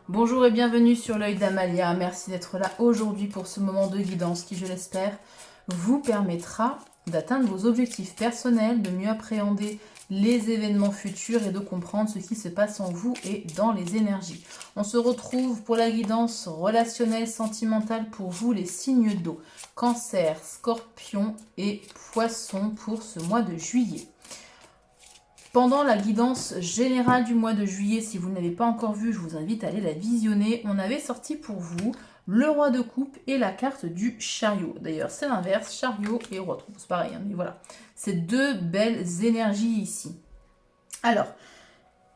Bonjour et bienvenue sur l'œil d'Amalia. Merci d'être là aujourd'hui pour ce moment de guidance qui, je l'espère, vous permettra d'atteindre vos objectifs personnels, de mieux appréhender les événements futurs et de comprendre ce qui se passe en vous et dans les énergies. On se retrouve pour la guidance relationnelle, sentimentale pour vous, les signes d'eau, Cancer, Scorpion et Poisson pour ce mois de juillet. Pendant la guidance générale du mois de juillet, si vous ne l'avez pas encore vue, je vous invite à aller la visionner. On avait sorti pour vous le roi de coupe et la carte du chariot. D'ailleurs, c'est l'inverse, chariot et roi de coupe. C'est pareil, hein, mais voilà. C'est deux belles énergies ici. Alors,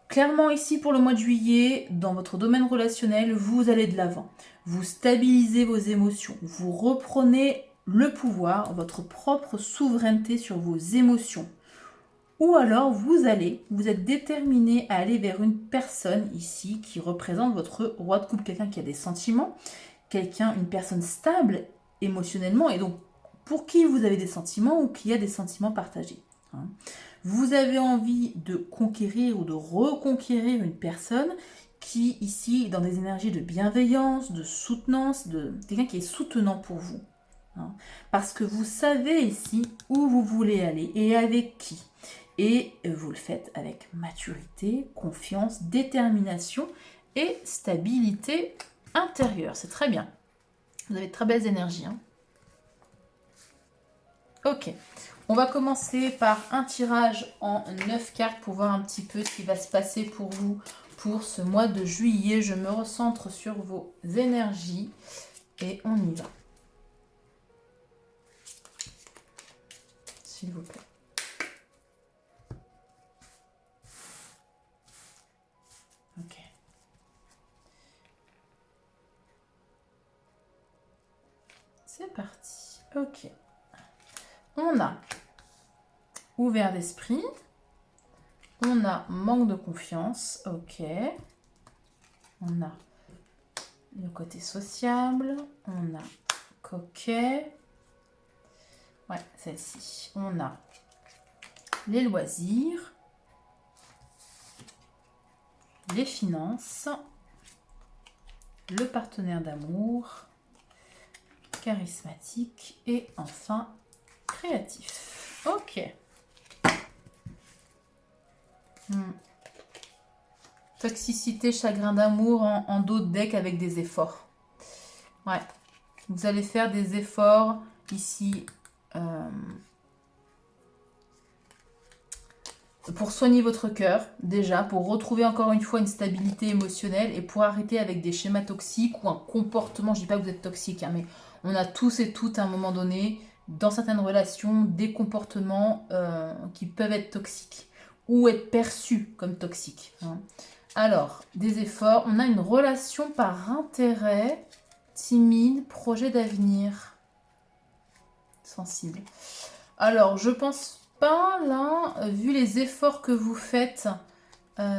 clairement ici pour le mois de juillet, dans votre domaine relationnel, vous allez de l'avant. Vous stabilisez vos émotions. Vous reprenez le pouvoir, votre propre souveraineté sur vos émotions. Ou alors vous êtes déterminé à aller vers une personne ici qui représente votre roi de coupe, quelqu'un qui a des sentiments, une personne stable émotionnellement et donc pour qui vous avez des sentiments ou qui a des sentiments partagés. Vous avez envie de conquérir ou de reconquérir une personne qui ici est dans des énergies de bienveillance, de soutenance, de quelqu'un qui est soutenant pour vous. Parce que vous savez ici où vous voulez aller et avec qui. Et vous le faites avec maturité, confiance, détermination et stabilité intérieure. C'est très bien. Vous avez de très belles énergies. Ok. On va commencer par un tirage en 9 cartes pour voir un petit peu ce qui va se passer pour vous pour ce mois de juillet. Je me recentre sur vos énergies et on y va. S'il vous plaît. Ok. C'est parti. Ok. On a ouvert d'esprit. On a manque de confiance. Ok. On a le côté sociable. On a coquet. Ouais, celle-ci. On a les loisirs. Les finances. Le partenaire d'amour. Charismatique. Et enfin, créatif. Ok. Toxicité, chagrin d'amour en dos de deck avec des efforts. Ouais. Vous allez faire des efforts ici pour soigner votre cœur, déjà, pour retrouver encore une fois une stabilité émotionnelle et pour arrêter avec des schémas toxiques ou un comportement, je dis pas que vous êtes toxique, hein, mais on a tous et toutes à un moment donné, dans certaines relations, des comportements qui peuvent être toxiques ou être perçus comme toxiques. Alors, des efforts, on a une relation par intérêt, timide, projet d'avenir, sensible. Alors, je pense pas là, vu les efforts que vous faites,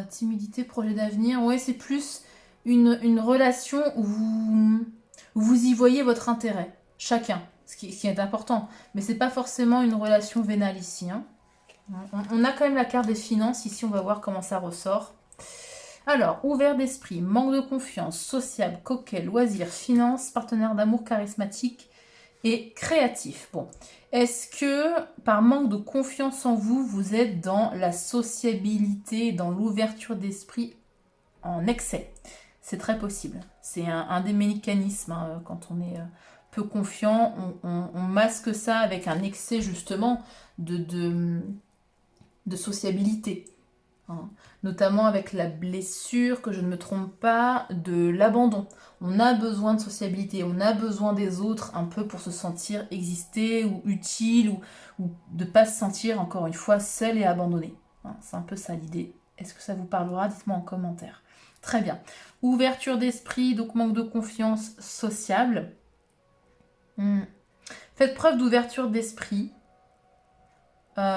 timidité, projet d'avenir, ouais, c'est plus une relation où vous y voyez votre intérêt, chacun, ce qui est important. Mais c'est pas forcément une relation vénale ici. On a quand même la carte des finances, ici on va voir comment ça ressort. Alors, ouvert d'esprit, manque de confiance, sociable, coquet, loisir, finance, partenaire d'amour charismatique et créatif. Bon, est-ce que par manque de confiance en vous, vous êtes dans la sociabilité, dans l'ouverture d'esprit en excès? C'est très possible. C'est un des mécanismes. Quand on est peu confiant, on masque ça avec un excès justement de sociabilité. Notamment avec la blessure, que je ne me trompe pas, de l'abandon. On a besoin de sociabilité, on a besoin des autres un peu pour se sentir exister ou utile ou de ne pas se sentir encore une fois seul et abandonné. C'est un peu ça l'idée. Est-ce que ça vous parlera? Dites-moi en commentaire. Très bien. Ouverture d'esprit, donc manque de confiance sociable. Faites preuve d'ouverture d'esprit. Ouais.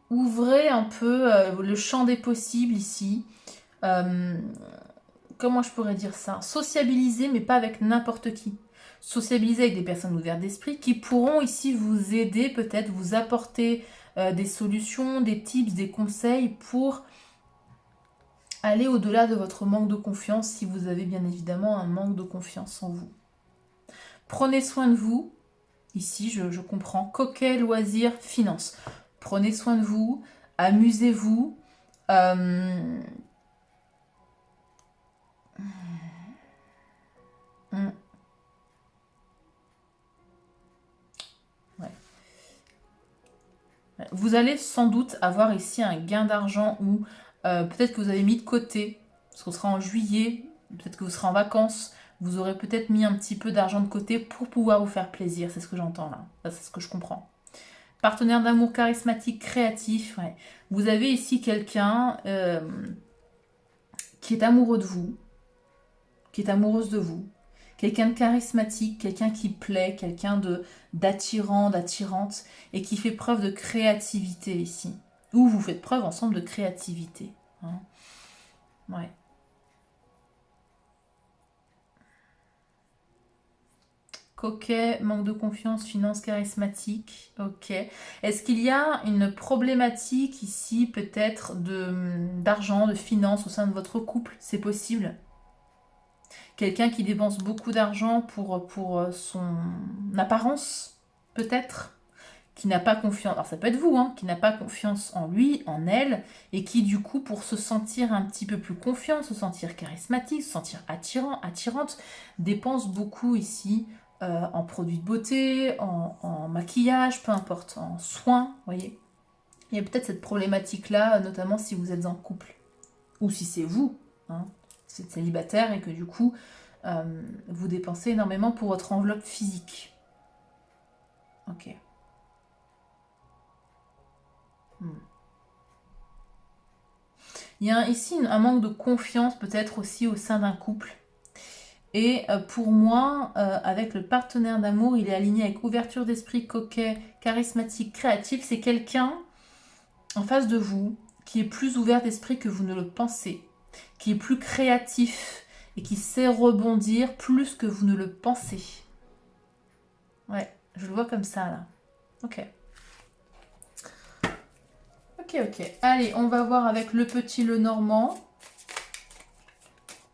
Ouvrez un peu le champ des possibles ici. Comment je pourrais dire ça? Sociabiliser, mais pas avec n'importe qui. Sociabiliser avec des personnes ouvertes d'esprit qui pourront ici vous aider, peut-être vous apporter des solutions, des tips, des conseils pour aller au-delà de votre manque de confiance si vous avez bien évidemment un manque de confiance en vous. Prenez soin de vous. Ici, je comprends. Coquet, loisirs, finances. Prenez soin de vous. Amusez-vous. Euh, hmm, ouais. Vous allez sans doute avoir ici un gain d'argent ou peut-être que vous avez mis de côté, parce qu'on sera en juillet, peut-être que vous serez en vacances, vous aurez peut-être mis un petit peu d'argent de côté pour pouvoir vous faire plaisir, c'est ce que j'entends là, c'est ce que je comprends. Partenaire d'amour charismatique, créatif, ouais. Vous avez ici quelqu'un qui est amoureux de vous, qui est amoureuse de vous, quelqu'un de charismatique, quelqu'un qui plaît, quelqu'un d'attirant, d'attirante, et qui fait preuve de créativité ici. Ou vous faites preuve ensemble de créativité. Hein. Ouais. Coquet, manque de confiance, finance charismatique. Ok. Est-ce qu'il y a une problématique ici, peut-être, d'argent, de finances au sein de votre couple? C'est possible. Quelqu'un qui dépense beaucoup d'argent pour son apparence, peut-être, qui n'a pas confiance, alors ça peut être vous, hein, qui n'a pas confiance en lui, en elle, et qui du coup, pour se sentir un petit peu plus confiant, se sentir charismatique, se sentir attirant, attirante, dépense beaucoup ici en produits de beauté, en maquillage, peu importe, en soins, vous voyez. Il y a peut-être cette problématique-là, notamment si vous êtes en couple, ou si c'est vous, hein, si vous êtes célibataire et que du coup, vous dépensez énormément pour votre enveloppe physique. Ok. Il y a ici un manque de confiance peut-être aussi au sein d'un couple. Et pour moi, avec le partenaire d'amour, il est aligné avec ouverture d'esprit, coquet, charismatique, créatif. C'est quelqu'un en face de vous qui est plus ouvert d'esprit que vous ne le pensez, qui est plus créatif et qui sait rebondir plus que vous ne le pensez. Ouais, je le vois comme ça là. Ok. Ok. Allez, on va voir avec le petit Lenormand.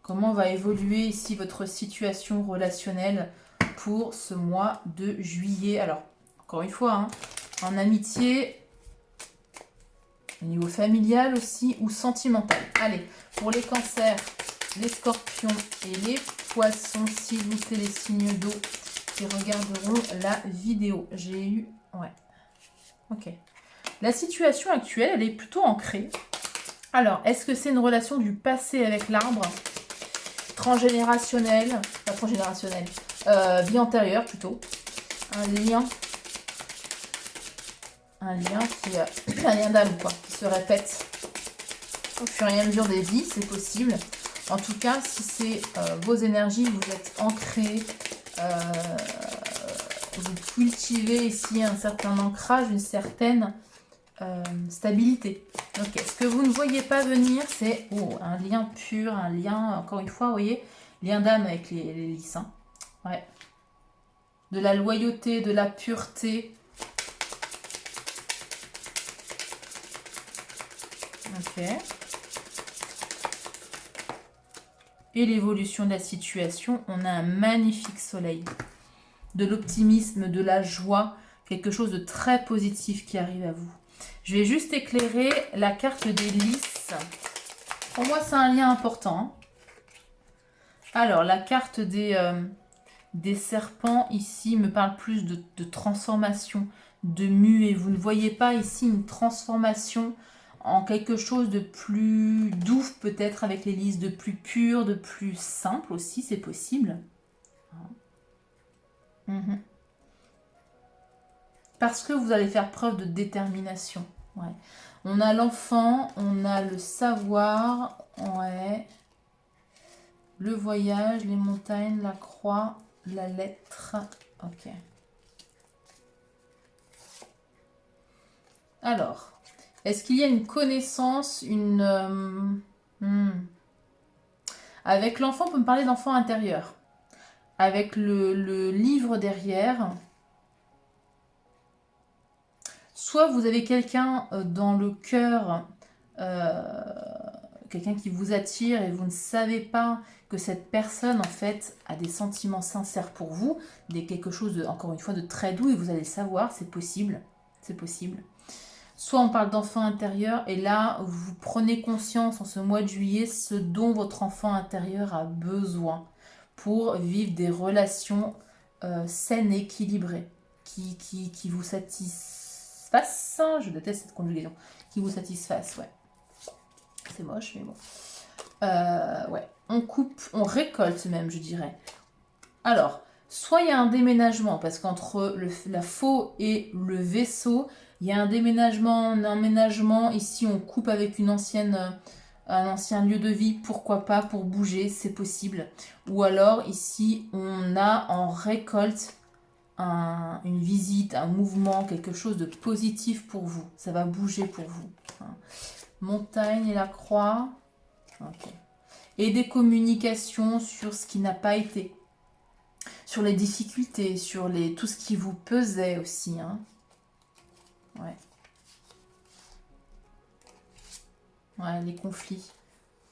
Comment va évoluer ici votre situation relationnelle pour ce mois de juillet? Alors, encore une fois, hein, en amitié, au niveau familial aussi ou sentimental. Allez, pour les cancers, les scorpions et les poissons, s'il vous plaît, les signes d'eau qui regarderont la vidéo. J'ai eu... Ouais. Ok. La situation actuelle, elle est plutôt ancrée. Alors, est-ce que c'est une relation du passé avec l'arbre? Transgénérationnel, pas transgénérationnel, vie antérieure plutôt. Un lien qui un lien d'âme quoi, qui se répète au fur et à mesure des vies, c'est possible. En tout cas, si c'est vos énergies, vous êtes ancrés, vous cultivez ici un certain ancrage, une certaine stabilité. Ok, ce que vous ne voyez pas venir, c'est un lien pur, un lien, encore une fois, vous voyez, lien d'âme avec les lys. Hein. Ouais. De la loyauté, de la pureté. Ok. Et l'évolution de la situation, on a un magnifique soleil. De l'optimisme, de la joie, quelque chose de très positif qui arrive à vous. Je vais juste éclairer la carte des lys. Pour moi, c'est un lien important. Alors, la carte des serpents, ici, me parle plus de transformation, de muet. Vous ne voyez pas ici une transformation en quelque chose de plus doux, peut-être, avec les lys, de plus pur, de plus simple aussi, c'est possible. Parce que vous allez faire preuve de détermination. Ouais. On a l'enfant, on a le savoir, ouais. Le voyage, les montagnes, la croix, la lettre. Ok. Alors, est-ce qu'il y a une connaissance, Avec l'enfant, on peut me parler d'enfant intérieur. Avec le livre derrière... Soit vous avez quelqu'un dans le cœur quelqu'un qui vous attire et vous ne savez pas que cette personne, en fait, a des sentiments sincères pour vous, quelque chose, encore une fois, de très doux, et vous allez le savoir, c'est possible. C'est possible. Soit on parle d'enfant intérieur, et là, vous prenez conscience en ce mois de juillet ce dont votre enfant intérieur a besoin pour vivre des relations saines et équilibrées, qui vous satisfassent. Je déteste cette conjugaison. Qui vous satisfassent, ouais. C'est moche, mais bon. Ouais. On coupe, on récolte même, je dirais. Alors, soit il y a un déménagement, parce qu'entre la faux et le vaisseau, il y a un déménagement, un emménagement. Ici, on coupe avec un ancien lieu de vie, pourquoi pas, pour bouger, c'est possible. Ou alors, ici, on a en récolte une visite, un mouvement, quelque chose de positif pour vous. Ça va bouger pour vous. Montagne et la croix. Okay. Et des communications sur ce qui n'a pas été. Sur les difficultés, sur tout ce qui vous pesait aussi. Hein. Ouais. Ouais, les conflits.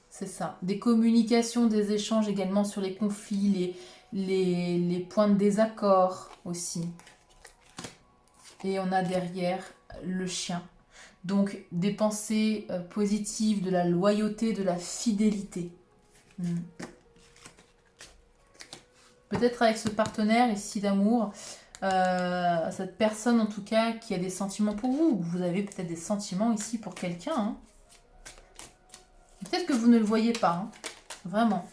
C'est ça. Des communications, des échanges également sur les conflits, les points de désaccord aussi. Et on a derrière le chien. Donc des pensées positives, de la loyauté, de la fidélité. Peut-être avec ce partenaire ici d'amour, cette personne en tout cas qui a des sentiments pour vous. Vous avez peut-être des sentiments ici pour quelqu'un. Hein. Peut-être que vous ne le voyez pas. Hein. Vraiment.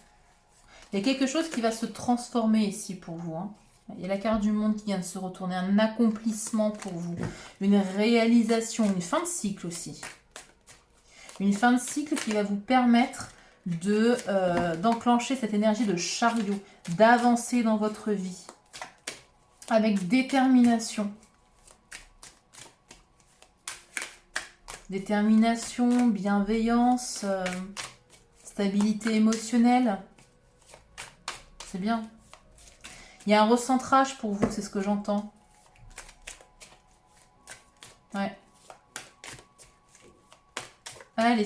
Il y a quelque chose qui va se transformer ici pour vous. Hein. Il y a la carte du monde qui vient de se retourner. Un accomplissement pour vous. Une réalisation. Une fin de cycle aussi. Une fin de cycle qui va vous permettre d'enclencher cette énergie de chariot. D'avancer dans votre vie. Avec détermination. Détermination, bienveillance, stabilité émotionnelle. C'est bien. Il y a un recentrage pour vous, c'est ce que j'entends. Ouais. Allez,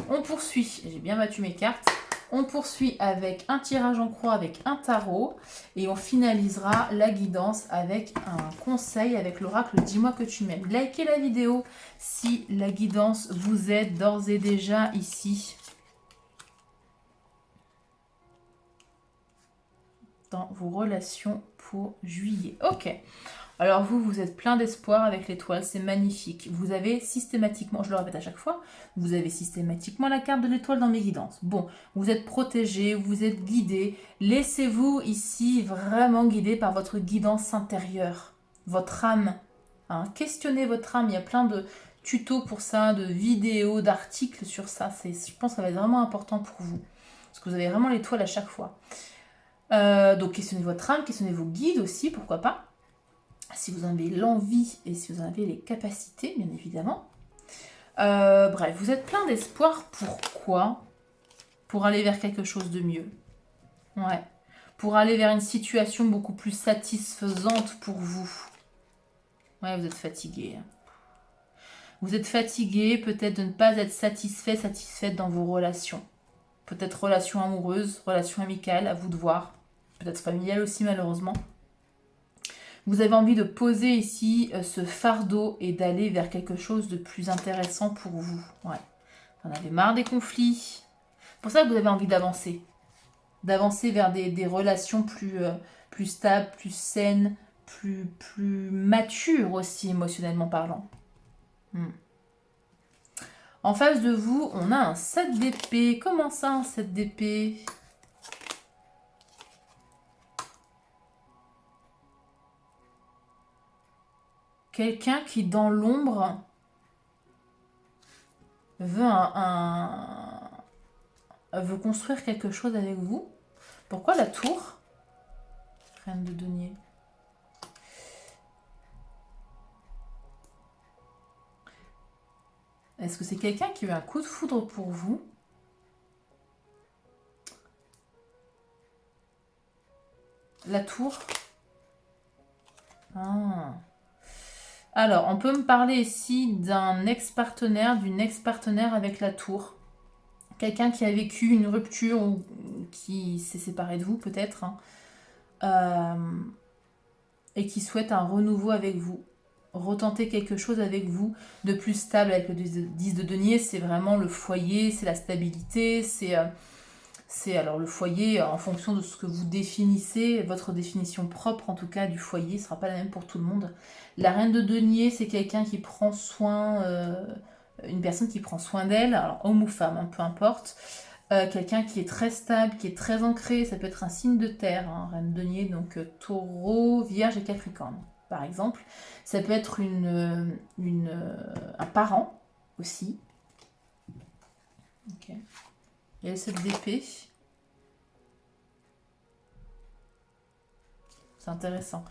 on poursuit. J'ai bien battu mes cartes. On poursuit avec un tirage en croix avec un tarot. Et on finalisera la guidance avec un conseil avec l'oracle « Dis-moi que tu m'aimes ». Likez la vidéo si la guidance vous aide d'ores et déjà ici. Dans vos relations pour juillet. Ok. Alors vous êtes plein d'espoir avec l'étoile, c'est magnifique. Vous avez systématiquement, je le répète à chaque fois, vous avez systématiquement la carte de l'étoile dans mes guidances. Bon, vous êtes protégé, vous êtes guidé. Laissez-vous ici vraiment guider par votre guidance intérieure, votre âme. Hein. Questionnez votre âme, il y a plein de tutos pour ça, de vidéos, d'articles sur ça. Je pense que ça va être vraiment important pour vous. Parce que vous avez vraiment l'étoile à chaque fois. Donc questionnez votre âme, questionnez vos guides aussi, pourquoi pas. Si vous en avez l'envie et si vous en avez les capacités, bien évidemment. Bref, vous êtes plein d'espoir. Pourquoi? Pour aller vers quelque chose de mieux. Ouais. Pour aller vers une situation beaucoup plus satisfaisante pour vous. Ouais, vous êtes fatigué. Vous êtes fatigué, peut-être de ne pas être satisfaite dans vos relations. Peut-être relations amoureuses, relations amicales, à vous de voir. Peut-être familiales aussi, malheureusement. Vous avez envie de poser ici ce fardeau et d'aller vers quelque chose de plus intéressant pour vous. Ouais. Vous en avez marre des conflits. C'est pour ça que vous avez envie d'avancer. D'avancer vers des relations plus stables, plus saines, plus matures aussi émotionnellement parlant. En face de vous, on a un 7 d'épée. Comment ça, un 7 d'épée ? Quelqu'un qui, dans l'ombre, veut construire quelque chose avec vous. Pourquoi la tour ? Reine de denier. Est-ce que c'est quelqu'un qui a eu un coup de foudre pour vous ? La tour. Ah. Alors, on peut me parler ici d'un ex-partenaire, d'une ex-partenaire avec la tour. Quelqu'un qui a vécu une rupture ou qui s'est séparé de vous peut-être, hein, et qui souhaite un renouveau avec vous. Retenter quelque chose avec vous de plus stable. Avec le 10 de denier, c'est vraiment le foyer, c'est la stabilité, c'est alors le foyer en fonction de ce que vous définissez, votre définition propre en tout cas du foyer, ne sera pas la même pour tout le monde. La reine de denier, c'est quelqu'un qui prend soin, une personne qui prend soin d'elle, alors homme ou femme, hein, peu importe. Quelqu'un qui est très stable, qui est très ancré, ça peut être un signe de terre, hein, reine de denier, donc taureau, vierge et capricorne, par exemple. Ça peut être un parent aussi. Ok. Il y a le 7 d'épée. C'est intéressant.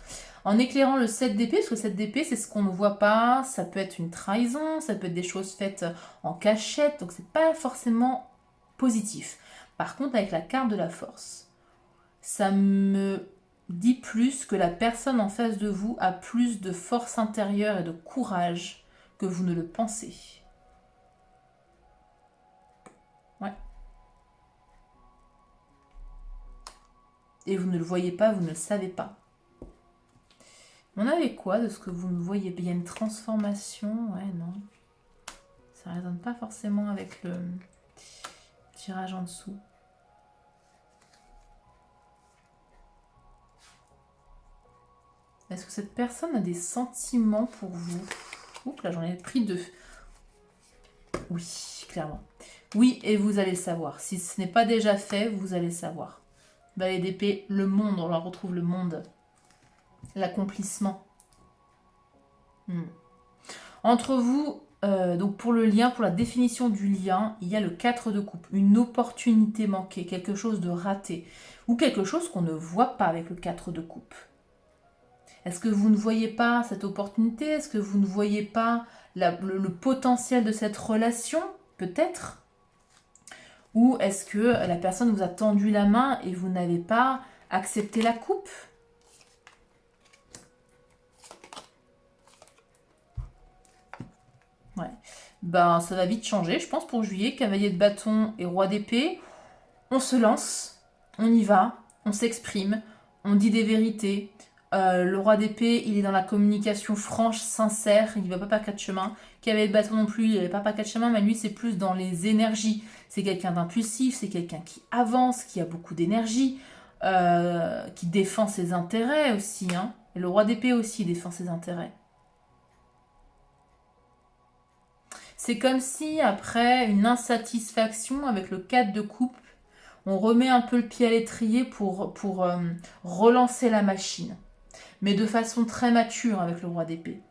En éclairant le 7 d'épée, parce que le 7 d'épée, c'est ce qu'on ne voit pas, ça peut être une trahison, ça peut être des choses faites en cachette, donc c'est pas forcément positif. Par contre, avec la carte de la force, ça me dit plus que la personne en face de vous a plus de force intérieure et de courage que vous ne le pensez. Ouais. Et vous ne le voyez pas, vous ne le savez pas. On avait quoi de ce que vous ne voyez pas? Il y a une transformation, ouais, non. Ça ne résonne pas forcément avec le tirage en dessous. Est-ce que cette personne a des sentiments pour vous? Oups, là j'en ai pris 2. Oui, clairement. Oui, et vous allez le savoir. Si ce n'est pas déjà fait, vous allez le savoir. Balai d'épée, le monde, on la retrouve le monde. L'accomplissement. Entre vous, donc pour le lien, pour la définition du lien, il y a le 4 de coupe. Une opportunité manquée, quelque chose de raté. Ou quelque chose qu'on ne voit pas avec le 4 de coupe. Est-ce que vous ne voyez pas cette opportunité? Est-ce que vous ne voyez pas le potentiel de cette relation? Peut-être. Ou est-ce que la personne vous a tendu la main et vous n'avez pas accepté la coupe? Ouais. Ben, ça va vite changer, je pense, pour juillet. Cavalier de bâton et roi d'épée. On se lance, on y va, on s'exprime, on dit des vérités. Le roi d'épée, il est dans la communication franche, sincère, il ne va pas quatre chemins. Cavalier de bâton non plus, il ne va pas quatre chemins, mais lui, c'est plus dans les énergies. C'est quelqu'un d'impulsif, c'est quelqu'un qui avance, qui a beaucoup d'énergie, qui défend ses intérêts aussi. Hein. Et le roi d'épée aussi défend ses intérêts. C'est comme si, après une insatisfaction avec le 4 de coupe, on remet un peu le pied à l'étrier pour relancer la machine. Mais de façon très mature avec le roi d'épée.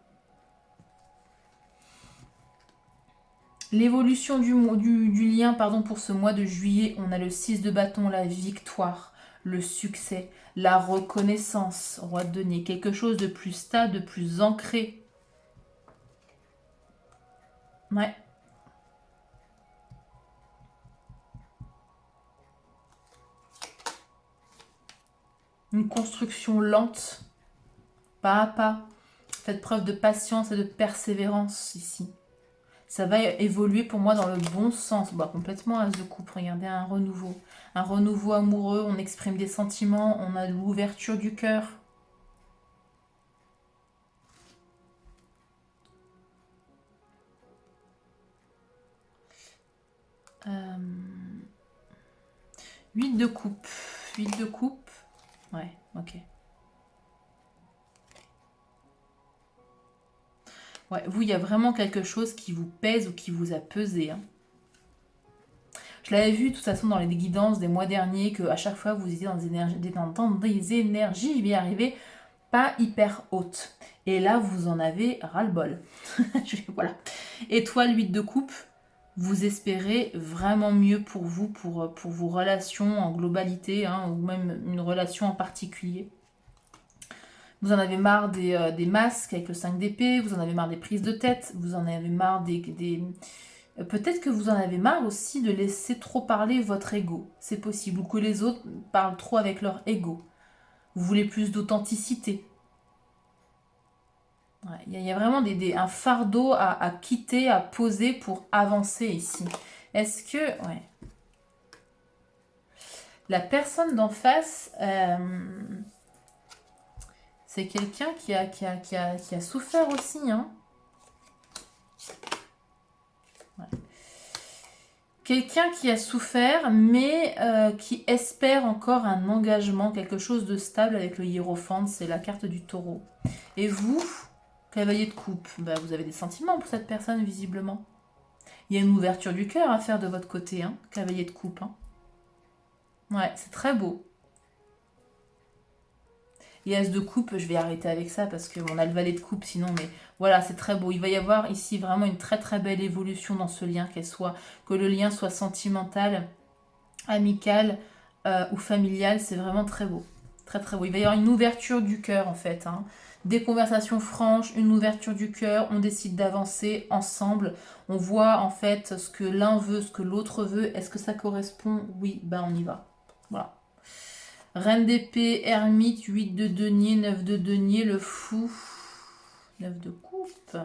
L'évolution du lien pour ce mois de juillet, on a le 6 de bâton, la victoire, le succès, la reconnaissance, roi de denier, quelque chose de plus stable, de plus ancré. Ouais. Une construction lente, pas à pas. Faites preuve de patience et de persévérance ici. Ça va évoluer pour moi dans le bon sens. Bah, complètement as de coupe. Regardez, un renouveau. Un renouveau amoureux, on exprime des sentiments, on a l'ouverture du cœur. Euh... 8 de coupe. 8 de coupe. Ouais, ok. Ouais, vous, il y a vraiment quelque chose qui vous pèse ou qui vous a pesé. Hein. Je l'avais vu de toute façon dans les guidances des mois derniers, qu'à chaque fois vous étiez dans des énergies, je vais y arriver, pas hyper hautes. Et là, vous en avez ras-le-bol. Voilà. Étoile 8 de coupe, vous espérez vraiment mieux pour vous, pour vos relations en globalité, hein, ou même une relation en particulier. Vous en avez marre des masques avec le 5 d'épée, vous en avez marre des prises de tête, vous en avez marre peut-être que vous en avez marre aussi de laisser trop parler votre ego. C'est possible. Ou que les autres parlent trop avec leur ego. Vous voulez plus d'authenticité. Il y a vraiment un fardeau à quitter, à poser pour avancer ici. Est-ce que... Ouais. La personne d'en face, c'est quelqu'un qui a souffert aussi, hein. Ouais. Quelqu'un qui a souffert, mais qui espère encore un engagement, quelque chose de stable avec le hiérophante, c'est la carte du taureau. Et vous, cavalier de coupe, bah, vous avez des sentiments pour cette personne, visiblement. Il y a une ouverture du cœur à faire de votre côté, hein, cavalier de coupe. Hein. Ouais, c'est très beau. Et as de coupe, je vais arrêter avec ça parce qu'on a le valet de coupe sinon, mais voilà, c'est très beau. Il va y avoir ici vraiment une très très belle évolution dans ce lien, que le lien soit sentimental, amical ou familial, c'est vraiment très beau. Très très beau. Il va y avoir une ouverture du cœur en fait. Hein. Des conversations franches, une ouverture du cœur, on décide d'avancer ensemble. On voit en fait ce que l'un veut, ce que l'autre veut. Est-ce que ça correspond? Oui, ben on y va. Voilà. Reine d'épée, ermite, 8 de denier, 9 de denier, le fou, 9 de coupe.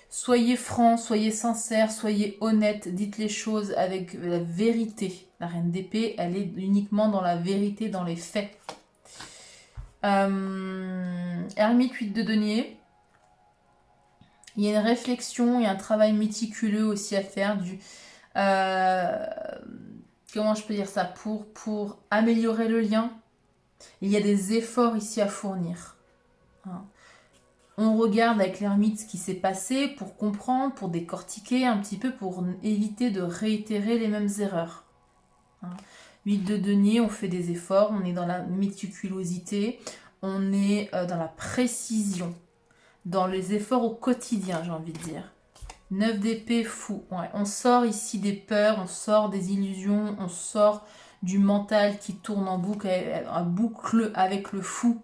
Soyez franc, soyez sincère, soyez honnête, dites les choses avec la vérité. La reine d'épée, elle est uniquement dans la vérité, dans les faits. Ermite, 8 de denier. Il y a une réflexion, il y a un travail méticuleux aussi à faire. Comment je peux dire ça, pour améliorer le lien. Il y a des efforts ici à fournir. Hein. On regarde avec l'ermite ce qui s'est passé pour comprendre, pour décortiquer un petit peu, pour éviter de réitérer les mêmes erreurs. Hein. 8 de denier, on fait des efforts, on est dans la méticulosité, on est dans la précision, dans les efforts au quotidien, j'ai envie de dire. 9 d'épée, fou. Ouais, on sort ici des peurs, on sort des illusions, on sort du mental qui tourne en boucle avec le fou.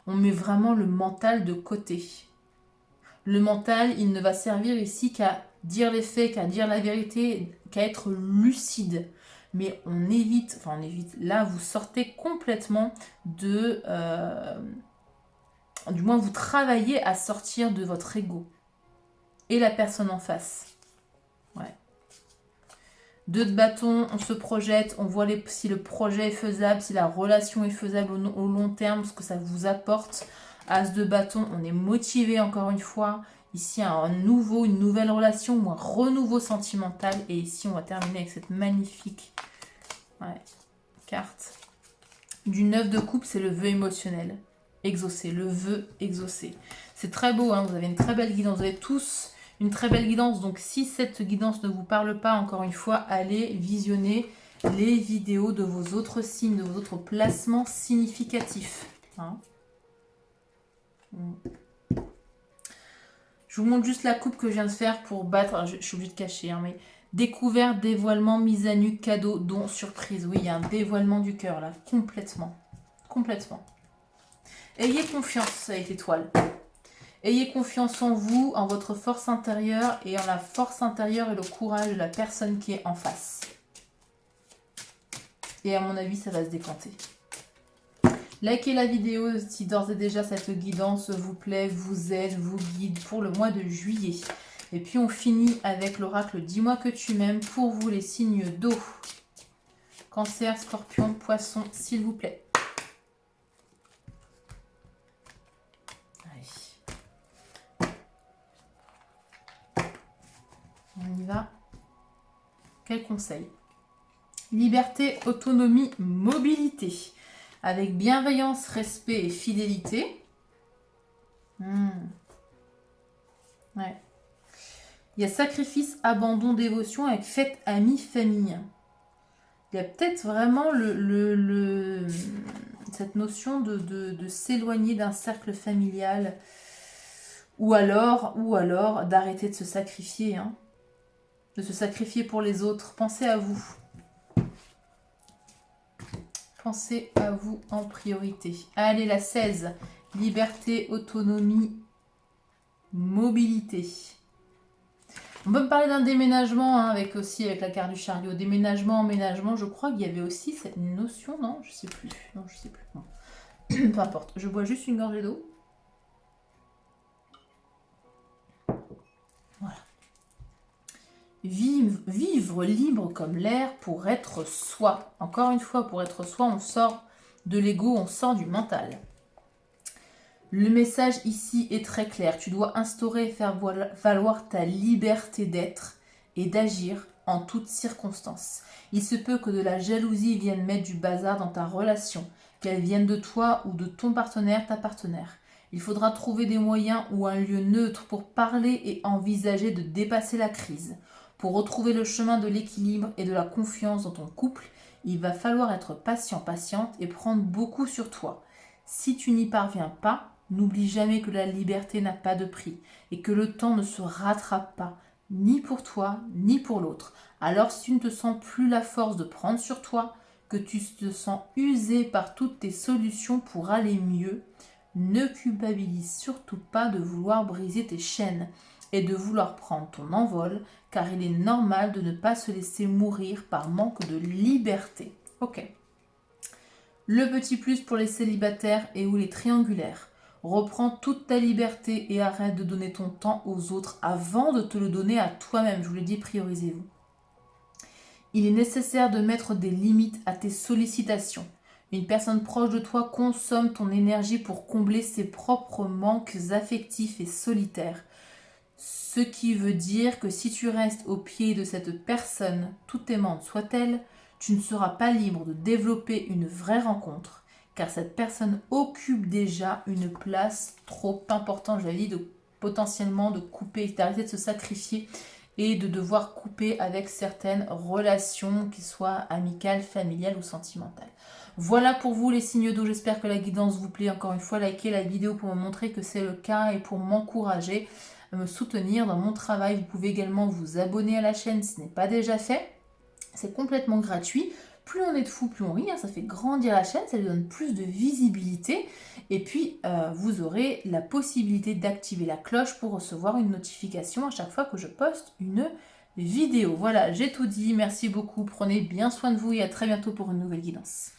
On met vraiment le mental de côté. Le mental, il ne va servir ici qu'à dire les faits, qu'à dire la vérité, qu'à être lucide. Mais on évite, là vous sortez complètement de... du moins vous travaillez à sortir de votre ego. Et la personne en face. Ouais. 2 de bâton, on se projette, on voit si le projet est faisable, si la relation est faisable au long terme, ce que ça vous apporte. As de bâton, on est motivé encore une fois. Ici, une nouvelle relation ou un renouveau sentimental. Et ici, on va terminer avec cette magnifique carte. Du 9 de coupe, c'est le vœu émotionnel. Exaucé, le vœu exaucé. C'est très beau, hein, vous avez une très belle guidance. Vous avez tous une très belle guidance. Donc, si cette guidance ne vous parle pas, encore une fois, allez visionner les vidéos de vos autres signes, de vos autres placements significatifs. Hein. Je vous montre juste la coupe que je viens de faire pour battre. Alors, je suis obligée de cacher, hein, mais découverte, dévoilement, mise à nu, cadeau, don, surprise. Oui, il y a un dévoilement du cœur là, complètement. Complètement. Ayez confiance avec l'étoile. Ayez confiance en vous, en votre force intérieure et en la force intérieure et le courage de la personne qui est en face. Et à mon avis, ça va se décanter. Likez la vidéo si d'ores et déjà cette guidance vous plaît, vous aide, vous guide pour le mois de juillet. Et puis on finit avec l'oracle Dis-moi que tu m'aimes pour vous les signes d'eau. Cancer, Scorpion, Poisson, s'il vous plaît. Allez. On y va. Quel conseil? Liberté, autonomie, mobilité. Avec bienveillance, respect et fidélité. Ouais. Il y a sacrifice, abandon, dévotion avec fête, amis, famille. Il y a peut-être vraiment cette notion de s'éloigner d'un cercle familial ou alors d'arrêter de se sacrifier. Hein. De se sacrifier pour les autres. Pensez à vous. Pensez à vous en priorité. Allez, la 16. Liberté, autonomie, mobilité. On peut me parler d'un déménagement, hein, avec la carte du chariot. Déménagement, emménagement, je crois qu'il y avait aussi cette notion, non? Je sais plus. Non, je sais plus. Non. Peu importe. Je bois juste une gorgée d'eau. Voilà. vivre libre comme l'air pour être soi. Encore une fois, pour être soi, on sort de l'ego, on sort du mental. Le message ici est très clair. Tu dois instaurer et faire valoir ta liberté d'être et d'agir en toutes circonstances. Il se peut que de la jalousie vienne mettre du bazar dans ta relation, qu'elle vienne de toi ou de ton partenaire, ta partenaire. Il faudra trouver des moyens ou un lieu neutre pour parler et envisager de dépasser la crise. Pour retrouver le chemin de l'équilibre et de la confiance dans ton couple, il va falloir être patient, patiente et prendre beaucoup sur toi. Si tu n'y parviens pas, n'oublie jamais que la liberté n'a pas de prix et que le temps ne se rattrape pas, ni pour toi, ni pour l'autre. Alors si tu ne te sens plus la force de prendre sur toi, que tu te sens usé par toutes tes solutions pour aller mieux, ne culpabilise surtout pas de vouloir briser tes chaînes et de vouloir prendre ton envol, car il est normal de ne pas se laisser mourir par manque de liberté. Ok. Le petit plus pour les célibataires et ou les triangulaires. Reprends toute ta liberté et arrête de donner ton temps aux autres avant de te le donner à toi-même. Je vous l'ai dit, priorisez-vous. Il est nécessaire de mettre des limites à tes sollicitations. Une personne proche de toi consomme ton énergie pour combler ses propres manques affectifs et solitaires. Ce qui veut dire que si tu restes au pied de cette personne, toute aimante soit-elle, tu ne seras pas libre de développer une vraie rencontre, car cette personne occupe déjà une place trop importante, j'avais dit, potentiellement de couper, d'arrêter de se sacrifier et de devoir couper avec certaines relations, qui soient amicales, familiales ou sentimentales. Voilà pour vous les signes d'eau, j'espère que la guidance vous plaît. Encore une fois, likez la vidéo pour me montrer que c'est le cas et pour m'encourager à me soutenir dans mon travail. Vous pouvez également vous abonner à la chaîne si ce n'est pas déjà fait. C'est complètement gratuit. Plus on est de fous, plus on rit. Ça fait grandir la chaîne, ça lui donne plus de visibilité. Et puis, vous aurez la possibilité d'activer la cloche pour recevoir une notification à chaque fois que je poste une vidéo. Voilà, j'ai tout dit. Merci beaucoup. Prenez bien soin de vous et à très bientôt pour une nouvelle guidance.